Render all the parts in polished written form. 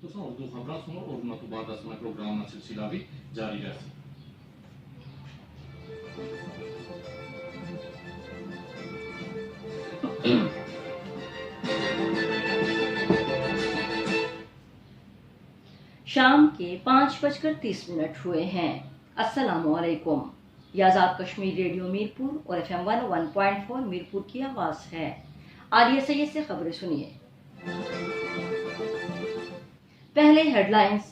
تو اردو خبریں سنو اور مطبوعات اسماء پروگرام کا سلسلہ بھی جاری رہے. شام کے 5:30 ہوئے ہیں. السلام علیکم. یہ آزاد کشمیر ریڈیو میرپور اور FM 101.4 میرپور کی آواز ہے. عالیہ سید سے خبریں سنیے. پہلے ہیڈ لائنز.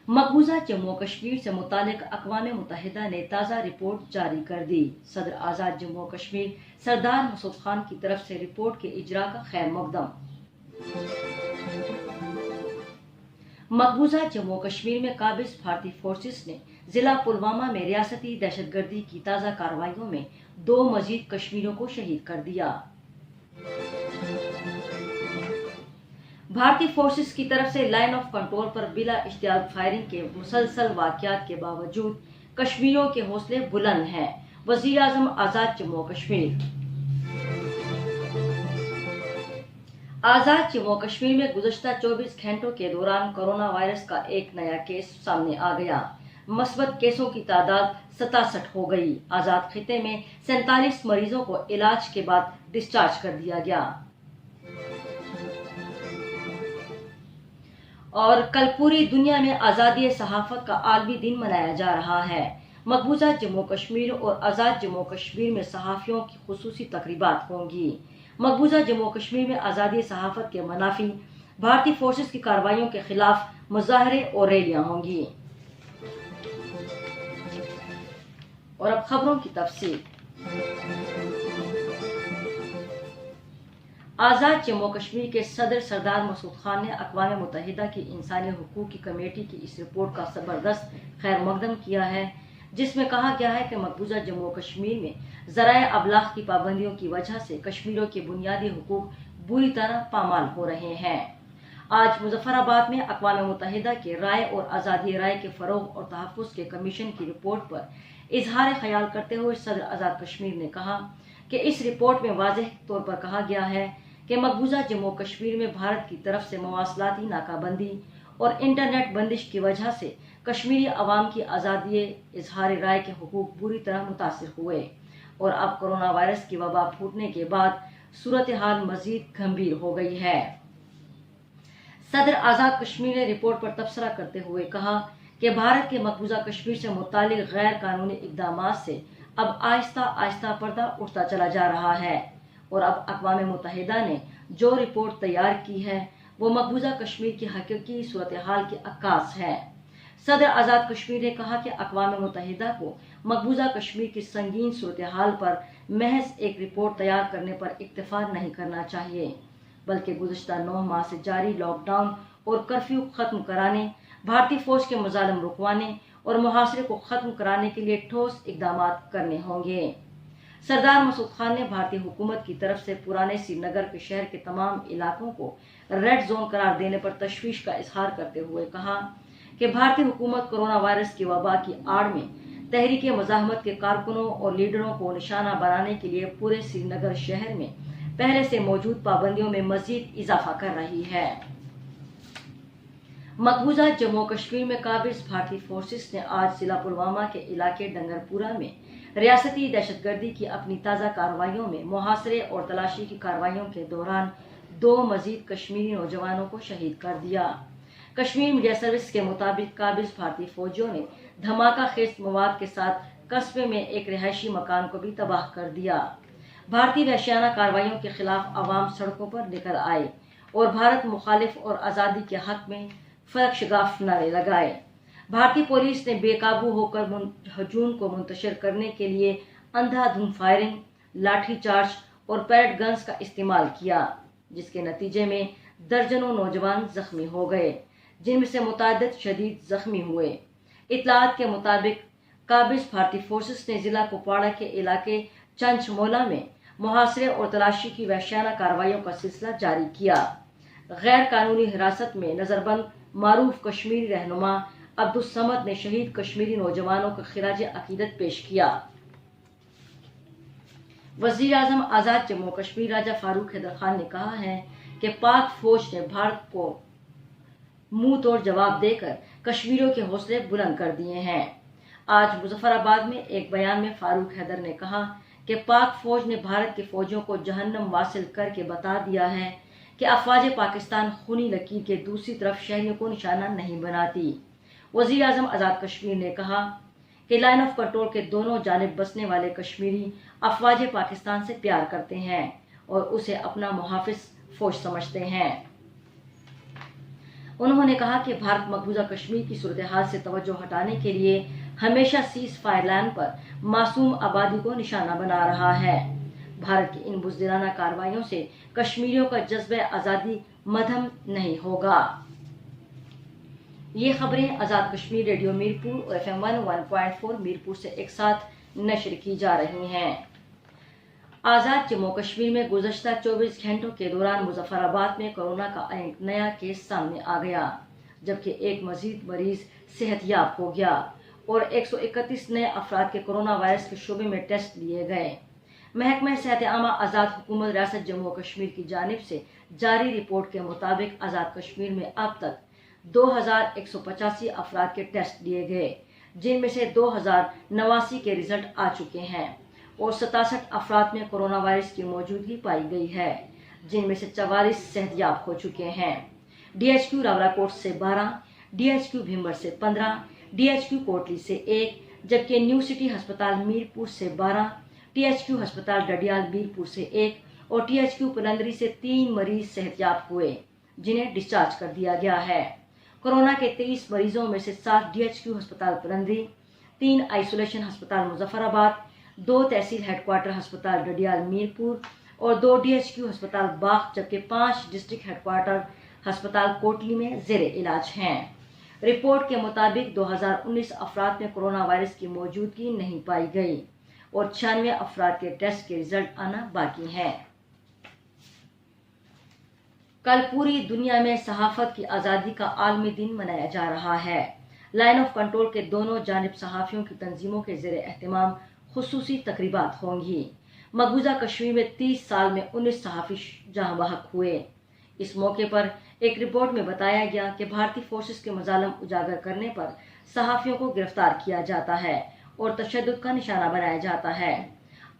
مقبوضہ جموں و کشمیر سے متعلق اقوام متحدہ نے تازہ رپورٹ جاری کر دی. صدر آزاد جموں و کشمیر سردار مسعود خان کی طرف سے رپورٹ کے اجرا کا خیر مقدم. مقبوضہ جموں و کشمیر میں قابض بھارتی فورسز نے ضلع پلوامہ میں ریاستی دہشت گردی کی تازہ کارروائیوں میں 2 مزید کشمیریوں کو شہید کر دیا. بھارتی فورسز کی طرف سے لائن آف کنٹرول پر بلا اشتعال فائرنگ کے مسلسل واقعات کے باوجود کشمیریوں کے حوصلے بلند ہیں. وزیر اعظم آزاد جموں و کشمیر. آزاد جموں و کشمیر میں گزشتہ 24 گھنٹوں کے دوران کورونا وائرس کا ایک نیا کیس سامنے آ گیا. مثبت کیسوں کی تعداد 67 ہو گئی. آزاد خطے میں 47 مریضوں کو علاج کے بعد ڈسچارج کر دیا گیا. اور کل پوری دنیا میں آزادی صحافت کا عالمی دن منایا جا رہا ہے. مقبوضہ جموں کشمیر اور آزاد جموں کشمیر میں صحافیوں کی خصوصی تقریبات ہوں گی. مقبوضہ جموں کشمیر میں آزادی صحافت کے منافی بھارتی فورسز کی کارروائیوں کے خلاف مظاہرے اور ریلیاں ہوں گی. اور اب خبروں کی تفصیل. آزاد جموں کشمیر کے صدر سردار مسعود خان نے اقوام متحدہ کی انسانی حقوق کی کمیٹی کی اس رپورٹ کا زبردست خیر مقدم کیا ہے جس میں کہا گیا ہے کہ مقبوضہ جموں کشمیر میں ذرائع ابلاغ کی پابندیوں کی وجہ سے کشمیریوں کے بنیادی حقوق بری طرح پامال ہو رہے ہیں. آج مظفر آباد میں اقوام متحدہ کے رائے اور آزادی رائے کے فروغ اور تحفظ کے کمیشن کی رپورٹ پر اظہار خیال کرتے ہوئے صدر آزاد کشمیر نے کہا کہ اس رپورٹ میں واضح طور پر کہا گیا ہے کہ مقبوضہ جموں کشمیر میں بھارت کی طرف سے مواصلاتی ناکہ بندی اور انٹرنیٹ بندش کی وجہ سے کشمیری عوام کی آزادی اظہار رائے کے حقوق بری طرح متاثر ہوئے اور اب کورونا وائرس کی وبا پھوٹنے کے بعد صورتحال مزید گھمبیر ہو گئی ہے. صدر آزاد کشمیر نے رپورٹ پر تبصرہ کرتے ہوئے کہا کہ بھارت کے مقبوضہ کشمیر سے متعلق غیر قانونی اقدامات سے اب آہستہ آہستہ پردہ اٹھتا چلا جا رہا ہے اور اب اقوام متحدہ نے جو رپورٹ تیار کی ہے وہ مقبوضہ کشمیر کی حقیقی صورتحال کی عکاس ہے. صدر آزاد کشمیر نے کہا کہ اقوام متحدہ کو مقبوضہ کشمیر کی سنگین صورتحال پر محض ایک رپورٹ تیار کرنے پر اکتفا نہیں کرنا چاہیے بلکہ گزشتہ 9 ماہ سے جاری لاک ڈاؤن اور کرفیو ختم کرانے، بھارتی فوج کے مظالم رکوانے اور محاصرے کو ختم کرانے کے لیے ٹھوس اقدامات کرنے ہوں گے. سردار مسعود خان نے بھارتی حکومت کی طرف سے پرانے سری نگر کے شہر کے تمام علاقوں کو ریڈ زون قرار دینے پر تشویش کا اظہار کرتے ہوئے کہا کہ بھارتی حکومت کورونا وائرس کی وبا کی آڑ میں تحریک مزاحمت کے کارکنوں اور لیڈروں کو نشانہ بنانے کے لیے پورے سری نگر شہر میں پہلے سے موجود پابندیوں میں مزید اضافہ کر رہی ہے. مقبوضہ جموں کشمیر میں قابض بھارتی فورسز نے آج ضلع پلوامہ کے علاقے ڈنگرپورہ میں ریاستی دہشت گردی کی اپنی تازہ کارروائیوں میں محاصرے اور تلاشی کی کارروائیوں کے دوران 2 مزید کشمیری نوجوانوں کو شہید کر دیا. کشمیر میڈیا سروس کے مطابق قابض بھارتی فوجیوں نے دھماکہ خیز مواد کے ساتھ قصبے میں ایک رہائشی مکان کو بھی تباہ کر دیا. بھارتی وحشیانہ کارروائیوں کے خلاف عوام سڑکوں پر نکل آئے اور بھارت مخالف اور آزادی کے حق میں فرق شگاف نعرے لگائے. بھارتی پولیس نے بے قابو ہو کر ہجوم کو منتشر کرنے کے لیے اندھا دھند فائرنگ، لاٹھی چارج اور پیڈ گنز کا استعمال کیا جس کے نتیجے میں درجنوں نوجوان زخمی ہو گئے جن میں سے متعدد شدید زخمی ہوئے. اطلاعات کے مطابق قابض بھارتی فورسز نے ضلع کپواڑہ کے علاقے چنچ مولا میں محاصرے اور تلاشی کی وحشیانہ کارروائیوں کا سلسلہ جاری کیا. غیر قانونی حراست میں نظر بند معروف کشمیری رہنما عبدالصمد نے شہید کشمیری نوجوانوں کو خراج عقیدت پیش کیا. وزیر اعظم آزاد جموں کشمیر راجہ فاروق حیدر خان نے کہا ہے कि पाक फौज ने भारत को मुंह तोड़ जवाब देकर कश्मीरियों के हौसले बुलंद कर दिए हैं। आज मुजफ्फराबाद में एक बयान में फारूक हैदर ने कहा कि पाक फौज ने भारत के फौजियों को जहन्नम वासिल करके बता दिया है कि अफवाज पाकिस्तान खूनी लकीर के दूसरी तरफ शहरियों को निशाना नहीं बनाती। वजीर आजम आज़ाद कश्मीर ने कहा कि लाइन ऑफ कंट्रोल के दोनों जानिब बसने वाले कश्मीरी अफवाज पाकिस्तान से प्यार करते हैं और उसे अपना मुहाफिज फौज समझते हैं। उन्होंने कहा कि भारत मकबूजा कश्मीर की सूरत हाल से तवज्जो हटाने के लिए हमेशा सीज फायर लाइन पर मासूम आबादी को निशाना बना रहा है। भारत की इन बुज़दिलाना कार्रवाइयों से कश्मीरियों का जज्बे आज़ादी मध्यम नहीं होगा। ये खबरें आज़ाद कश्मीर रेडियो मीरपुर और FM 101.4 मीरपुर से एक साथ नशर की जा रही हैं। आज़ाद जम्मू कश्मीर में गुज़श्ता 24 घंटों के दौरान मुजफ्फराबाद में कोरोना का एक नया केस सामने आ गया, जबकि एक मजीद मरीज सेहतयाब हो गया और 131 नए अफराद के कोरोना वायरस के शोबे में टेस्ट लिए गए। महकमा सेहत आमा आज़ाद हुकूमत रियासत जम्मू कश्मीर की जानिब से जारी रिपोर्ट के मुताबिक आज़ाद कश्मीर में अब तक 2185 अफराद के टेस्ट लिए गए, जिनमें से 2089 के रिजल्ट आ चुके हैं और 67 अफराद में कोरोना वायरस की मौजूदगी पाई गई है, जिनमें से 44 सेहतयाब हो चुके हैं। DHQ रावलाकोट से 12, DHQ भीमर से 15, DHQ कोटली से 1, जबकि न्यू सिटी अस्पताल मीरपुर से 12, THQ अस्पताल डडियाल मीरपुर से 1 और THQ पलंदरी से 3 मरीज सेहतयाब हुए, जिन्हें डिस्चार्ज कर दिया गया है। कोरोना के 23 मरीजों में से 7 DHQ अस्पताल पलंदरी, 3 आइसोलेशन अस्पताल मुजफ्फराबाद, 2 तहसील हेडक्वार्टर अस्पताल डडियाल मीरपुर और 2 DHQ अस्पताल बाग, जबकि 5 डिस्ट्रिक्ट हेडक्वार्टर अस्पताल कोटली में जेर इलाज हैं। रिपोर्ट के मुताबिक 2019 अफराद में कोरोना वायरस की मौजूदगी नहीं पाई गई और 96 अफराद के टेस्ट के रिजल्ट आना बाकी हैं। कल पूरी दुनिया में सहाफत की आज़ादी का आलमी दिन मनाया जा रहा है। लाइन ऑफ कंट्रोल के दोनों जानिब सहाफ़ियों की तंजीमों के ज़ेरे एहतमाम खुसूसी तकरीबात होंगी। मकबूजा कश्मीर में 30 साल में 19 सहाफ़ी जहां बहक हुए। इस मौके पर एक रिपोर्ट में बताया गया कि भारतीय फोर्सेस के मजालम उजागर करने पर सहाफ़ियों को गिरफ्तार किया जाता है और तशद्दुद का निशाना बनाया जाता है।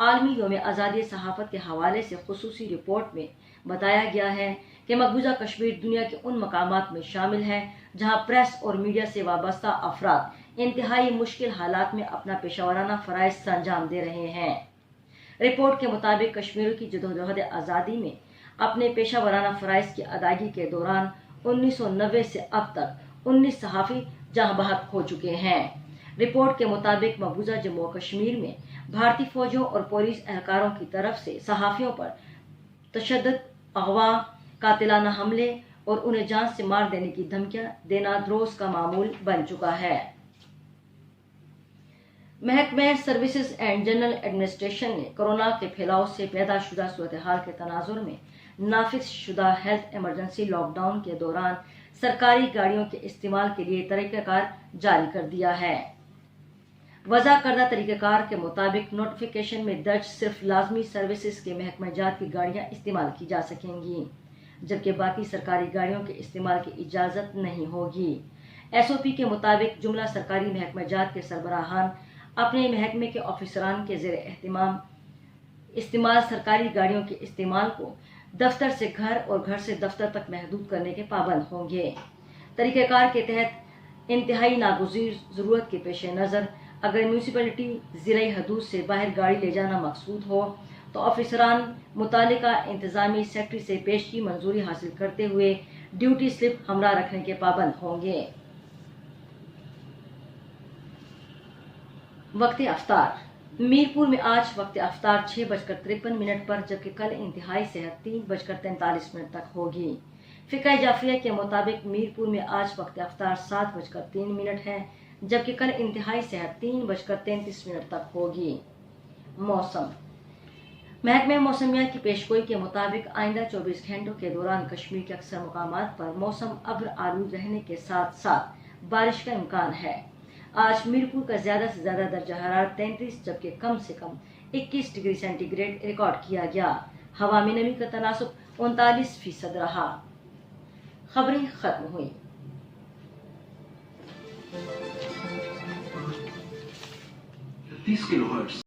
आलमी यौम आज़ादी सहाफ़त के हवाले से खुसूसी रिपोर्ट में बताया गया है कि मकबूजा कश्मीर दुनिया के उन मकामात में शामिल है जहां प्रेस और मीडिया से वाबस्ता अफराद इंतहाई मुश्किल हालात में अपना पेशावराना फ़राइज़ संजाम दे रहे हैं। रिपोर्ट के मुताबिक कश्मीर की जदोजहद आज़ादी में अपने पेशावराना फ़राइज़ की अदायगी के दौरान 1990 से अब तक 19 सहाफ़ी जहां बहक हो चुके हैं। रिपोर्ट के मुताबिक मकबूजा जम्मू कश्मीर में भारतीय फौजियों और पुलिस एहलकारों की तरफ से सहाफ़ियों पर तशद्दुद, अगवा, कातिलाना हमले और उन्हें जान से मार देने की धमकियां देना रोज का मामूल बन चुका है। महकमा सर्विसेज एंड जनरल एडमिनिस्ट्रेशन ने कोरोना के फैलाव से पैदा शुदा सूरत हाल के तनाजुर में नाफिज शुदा हेल्थ इमरजेंसी लॉकडाउन के दौरान सरकारी गाड़ियों के इस्तेमाल के लिए तरीक़ाकार जारी कर दिया है। वज़ा करदा तरीक़ाकार के मुताबिक नोटिफिकेशन में दर्ज सिर्फ लाजमी सर्विसेज के महकमा जात की गाड़ियां इस्तेमाल की जा सकेंगी, जबकि बाकी सरकारी गाड़ियों के इस्तेमाल की इजाज़त नहीं होगी। SOP के मुताबिक जुमला सरकारी महकमा जात के सरबराहान अपने महकमे के ऑफिसरान के ज़ेरे एहतमाम इस्तेमाल सरकारी गाड़ियों के इस्तेमाल को दफ्तर से घर और घर से दफ्तर तक महदूद करने के पाबंद होंगे। तरीक़ाकार के तहत इंतहाई नागुज़ीर ज़रूरत के पेश नज़र अगर म्यूनसिपलिटी ज़िलाई हदूद से बाहर गाड़ी ले जाना मकसूद हो तो ऑफिसरान मुतालिका इंतजामी सेक्रेटरी से पेश की मंजूरी हासिल करते हुए ड्यूटी स्लिप हमरा रखने के पाबंद होंगे। वक्त अफ्तार मीरपुर में आज वक्त अफ्तार 6:53 पर, जबकि कल इंतहाई सेहत 3:43 तक होगी। फ़िक़्ह जाफ़रिया के मुताबिक मीरपुर में आज वक्त अफ्तार 7:03 है, जबकि कल इंतहाई सेहत 3:33 तक होगी। मौसम महकमे मौसमियात की पेशगोई के मुताबिक आइंदा 24 घंटों के दौरान कश्मीर के अक्सर मुकामात पर मौसम अब्र आलूद रहने के साथ साथ बारिश का इम्कान है। आज मीरपुर का ज़्यादा से ज़्यादा दर्जा हरारत 33 जबकि कम से कम 21 डिग्री सेंटीग्रेड रिकॉर्ड किया गया। हवा में नमी का तनासुब 39% रहा। खबरें खत्म हुई। 30 किलोहर्ट्ज़